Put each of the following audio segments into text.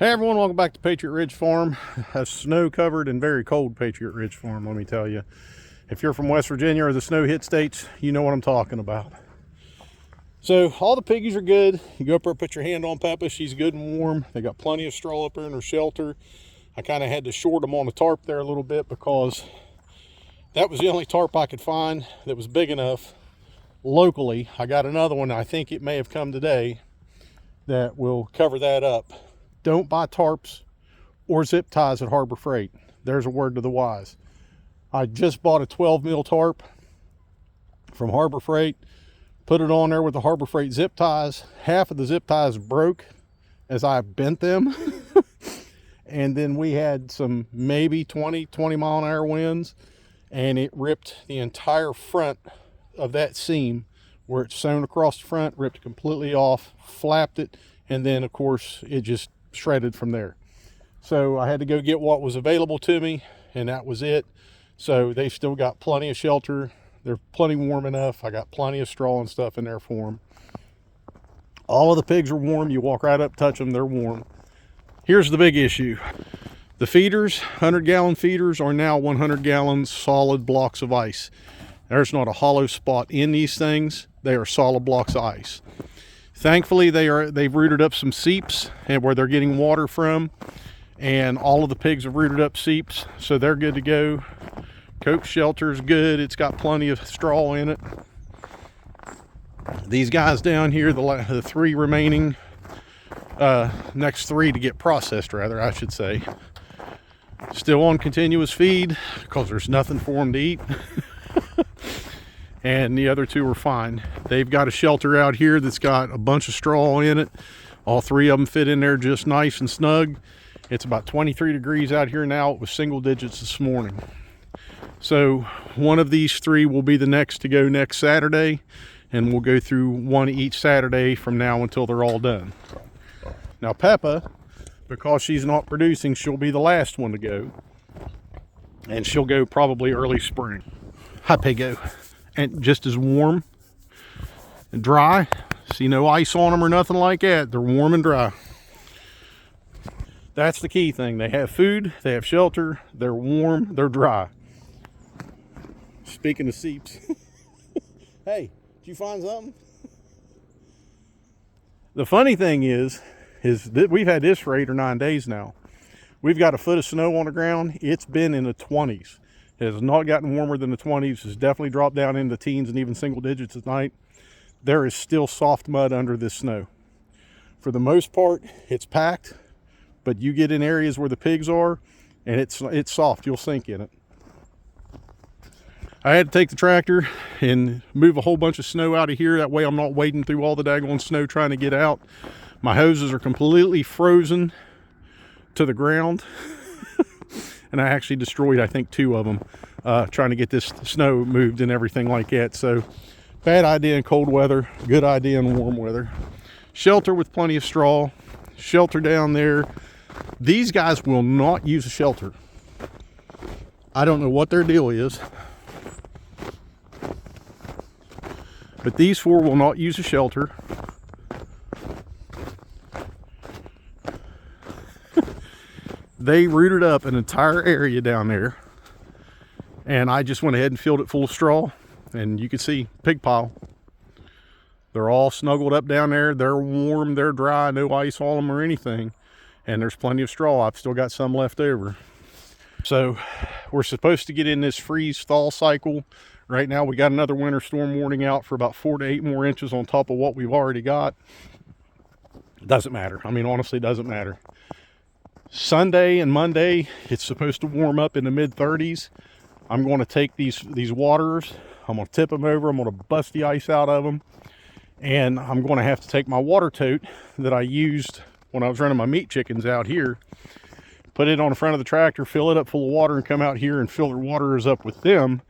Hey everyone, welcome back to Patriot Ridge Farm. A snow-covered and very cold Patriot Ridge Farm, let me tell you. If you're from West Virginia or the snow-hit states, you know what I'm talking about. So all the piggies are good. You go up there, put your hand on Peppa. She's good and warm. They got plenty of straw up there in her shelter. I kind of had to short them on the tarp there a little bit because that was the only tarp I could find that was big enough locally. I got another one, I think it may have come today, that will cover that up. Don't buy tarps or zip ties at Harbor Freight. There's a word to the wise. I just bought a 12 mil tarp from Harbor Freight, put it on there with the Harbor Freight zip ties. Half of the zip ties broke as I bent them. And then we had some maybe 20 mile an hour winds, and it ripped the entire front of that seam where it's sewn across the front, ripped completely off, flapped it, and then of course it just shredded from there. So I had to go get what was available to me, and that was it. So they've still got plenty of shelter. They're plenty warm enough. I got plenty of straw and stuff in there for them. All of the pigs are warm. You walk right up, touch them, they're warm. Here's the big issue. The feeders, 100-gallon feeders, are now 100 gallons solid blocks of ice. There's not a hollow spot in these things. They are solid blocks of ice. Thankfully, they've rooted up some seeps and where they're getting water from, and all of the pigs have rooted up seeps, so they're good to go. Coach shelter is good. It's got plenty of straw in it. These guys down here, the three remaining, next three to get processed, rather, I should say, still on continuous feed because there's nothing for them to eat. And the other two are fine. They've got a shelter out here that's got a bunch of straw in it. All three of them fit in there just nice and snug. It's about 23 degrees out here now. It was single digits this morning. So one of these three will be the next to go next Saturday, and we'll go through one each Saturday from now until they're all done. Now Peppa, because she's not producing, she'll be the last one to go, and she'll go probably early spring. Hi Piggo. And just as warm and dry. See, no ice on them or nothing like that. They're warm and dry. That's the key thing. They have food, they have shelter, they're warm, they're dry. Speaking of seeps. Hey, did you find something? The funny thing is that we've had this for 8 or 9 days now. We've got a foot of snow on the ground. It's been in the 20s. It has not gotten warmer than the 20s. It's definitely dropped down into teens and even single digits at night. There is still soft mud under this snow. For the most part, it's packed, but you get in areas where the pigs are, and it's soft. You'll sink in it. I had to take the tractor and move a whole bunch of snow out of here. That way I'm not wading through all the daggone snow trying to get out. My hoses are completely frozen to the ground. And I actually destroyed, I think, 2 of them trying to get this snow moved and everything like that. So bad idea in cold weather, good idea in warm weather. Shelter with plenty of straw, shelter down there. These guys will not use a shelter. I don't know what their deal is, but these 4 will not use a shelter. They rooted up an entire area down there, and I just went ahead and filled it full of straw, and you can see pig pile. They're all snuggled up down there. They're warm, they're dry, no ice on them or anything, and there's plenty of straw. I've still got some left over. So we're supposed to get in this freeze thaw cycle. Right now we got another winter storm warning out for about 4 to 8 more inches on top of what we've already got. It doesn't matter. I mean, honestly, it doesn't matter. Sunday and Monday, it's supposed to warm up in the mid-30s. I'm going to take these waterers, I'm going to tip them over, I'm going to bust the ice out of them, and I'm going to have to take my water tote that I used when I was running my meat chickens out here, put it on the front of the tractor, fill it up full of water, and come out here and fill their waterers up with them,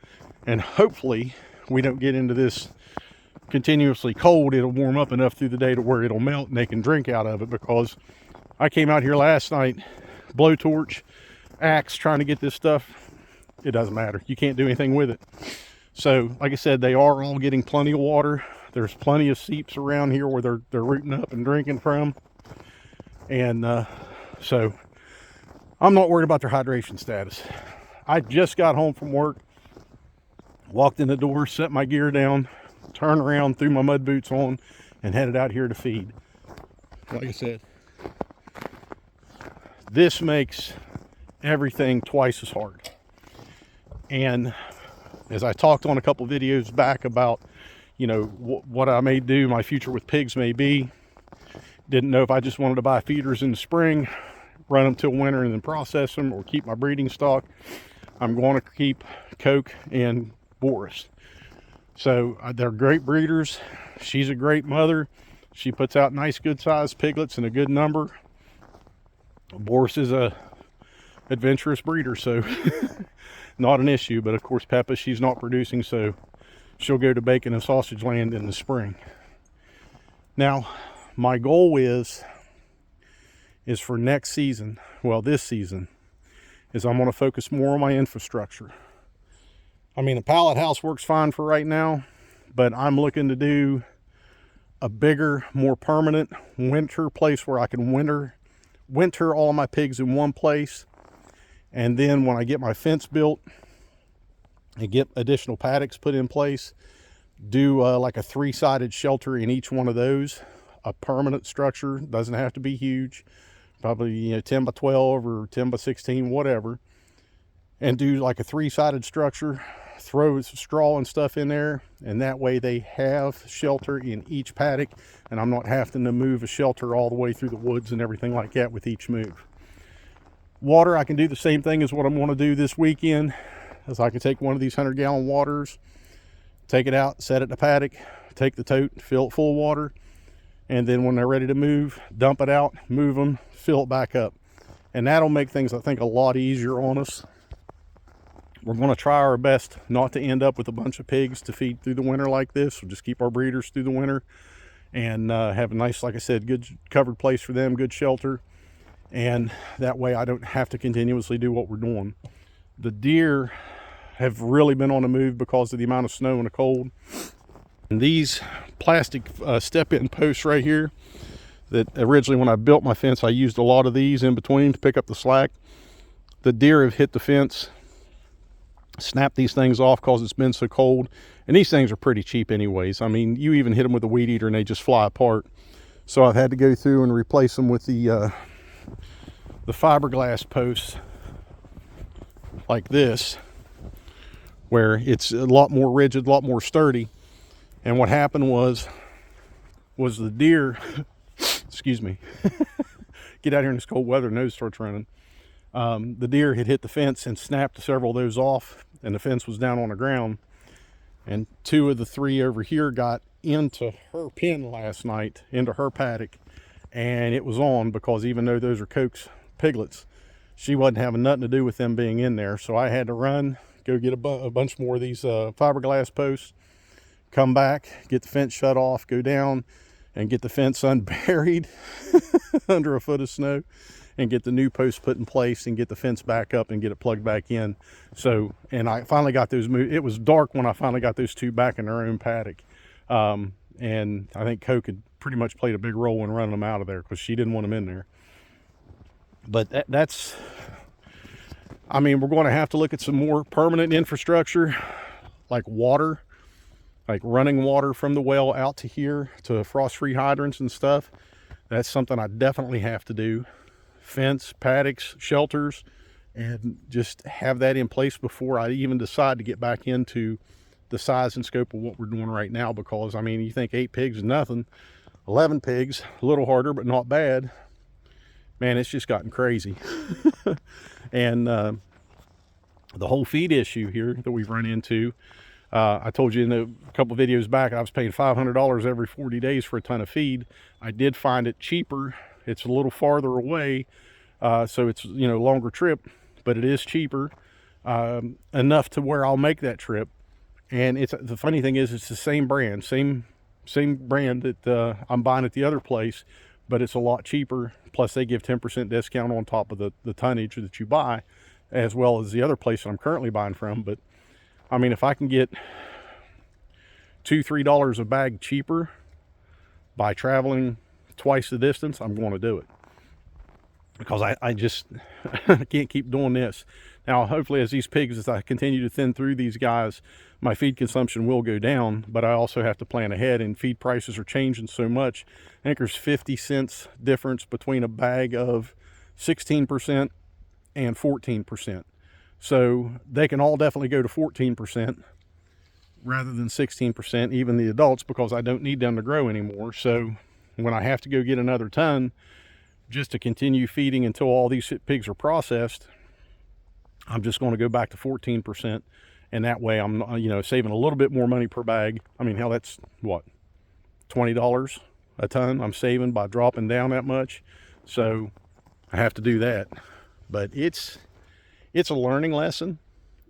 and hopefully we don't get into this continuously cold. It'll warm up enough through the day to where it'll melt and they can drink out of it, because I came out here last night, blowtorch, axe, trying to get this stuff. It doesn't matter. You can't do anything with it. So, like I said, they are all getting plenty of water. There's plenty of seeps around here where they're rooting up and drinking from. And So I'm not worried about their hydration status. I just got home from work, walked in the door, set my gear down, turned around, threw my mud boots on, and headed out here to feed. Like I said, this makes everything twice as hard. And as I talked on a couple videos back about, you know, what I may do, my future with pigs may be, didn't know if I just wanted to buy feeders in the spring, run them till winter and then process them, or keep my breeding stock. I'm going to keep Coke and Boris. So they're great breeders. She's a great mother. She puts out nice, good sized piglets in a good number. Boris is a adventurous breeder, so not an issue. But of course, Peppa, she's not producing, so she'll go to bacon and sausage land in the spring. Now, my goal is for next season, well, this season, is I'm going to focus more on my infrastructure. I mean, a pallet house works fine for right now, but I'm looking to do a bigger, more permanent winter place where I can winter all my pigs in one place. And then when I get my fence built and get additional paddocks put in place, do like a 3-sided shelter in each one of those. A permanent structure, doesn't have to be huge, probably, you know, 10 by 12 or 10 by 16, whatever. And do like a 3-sided structure, throw some straw and stuff in there, and that way they have shelter in each paddock, and I'm not having to move a shelter all the way through the woods and everything like that with each move. Water, I can do the same thing as what I'm going to do this weekend, as I can take one of these 100-gallon waters, take it out, set it in a paddock, take the tote, fill it full of water, and then when they're ready to move, dump it out, move them, fill it back up. And that'll make things, I think, a lot easier on us. We're going to try our best not to end up with a bunch of pigs to feed through the winter like this. We'll just keep our breeders through the winter and have a nice, like I said, good covered place for them, good shelter. And that way I don't have to continuously do what we're doing. The deer have really been on the move because of the amount of snow and the cold. And these plastic step-in posts right here, that originally when I built my fence, I used a lot of these in between to pick up the slack. The deer have hit the fence, snapped these things off because it's been so cold. And these things are pretty cheap anyways. I mean, you even hit them with a weed eater and they just fly apart. So I've had to go through and replace them with the fiberglass posts like this, where it's a lot more rigid, a lot more sturdy. And what happened was the deer, excuse me, get out here in this cold weather, nose starts running. The deer had hit the fence and snapped several of those off, and the fence was down on the ground. And 2 of the 3 over here got into her pen last night, into her paddock, and it was on, because even though those are Coke's piglets, she wasn't having nothing to do with them being in there. So I had to run, go get a bunch more of these fiberglass posts, come back, get the fence shut off, go down and get the fence unburied under a foot of snow, and get the new posts put in place and get the fence back up and get it plugged back in. So, and I finally got those moved. It was dark when I finally got those 2 back in their own paddock. And I think Coke had pretty much played a big role in running them out of there, because she didn't want them in there. But that's, I mean, we're going to have to look at some more permanent infrastructure, like water, like running water from the well out to here to frost-free hydrants and stuff. That's something I definitely have to do. Fence, paddocks, shelters, and just have that in place before I even decide to get back into the size and scope of what we're doing right now. Because, I mean, you think 8 pigs is nothing. 11 pigs, a little harder, but not bad. Man, it's just gotten crazy. And the whole feed issue here that we've run into, I told you in a couple of videos back, I was paying $500 every 40 days for a ton of feed. I did find it cheaper. It's a little farther away, so it's, you know, longer trip, but it is cheaper enough to where I'll make that trip. And it's, the funny thing is, it's the same brand, same brand that I'm buying at the other place, but it's a lot cheaper. Plus they give 10% discount on top of the tonnage that you buy, as well as the other place that I'm currently buying from. But I mean, if I can get $2-3 a bag cheaper by traveling twice the distance, I'm going to do it. because I just can't keep doing this. Now, hopefully, as these pigs, as I continue to thin through these guys, my feed consumption will go down, but I also have to plan ahead, and feed prices are changing so much. I think there's 50 cents difference between a bag of 16% and 14%. So they can all definitely go to 14% rather than 16%, even the adults, because I don't need them to grow anymore. So when I have to go get another ton just to continue feeding until all these pigs are processed, I'm just going to go back to 14%. And that way I'm, saving a little bit more money per bag. I mean, hell, that's what, $20 a ton I'm saving by dropping down that much. So I have to do that. But it's a learning lesson,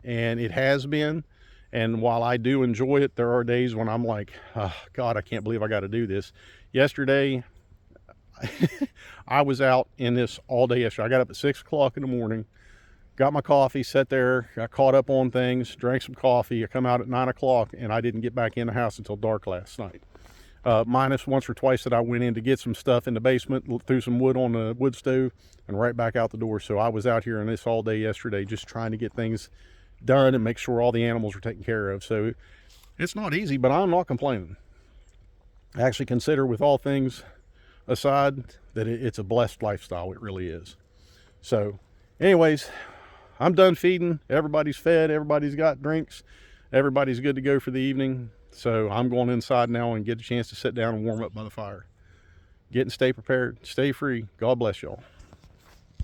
and it has been. And while I do enjoy it, there are days when I'm like, oh, God, I can't believe I got to do this. Yesterday, I was out in this all day yesterday. I got up at 6 o'clock in the morning, got my coffee, sat there, got caught up on things, drank some coffee. I come out at 9 o'clock, and I didn't get back in the house until dark last night. Minus once or twice that I went in to get some stuff in the basement, threw some wood on the wood stove, and right back out the door. So I was out here in this all day yesterday just trying to get things done and make sure all the animals are taken care of. So it's not easy, but I'm not complaining. I actually consider, with all things aside, that it's a blessed lifestyle. It really is. So anyways, I'm done feeding. Everybody's fed, everybody's got drinks, everybody's good to go for the evening. So I'm going inside now and get a chance to sit down and warm up by the fire. Get and stay prepared, stay free. God bless y'all.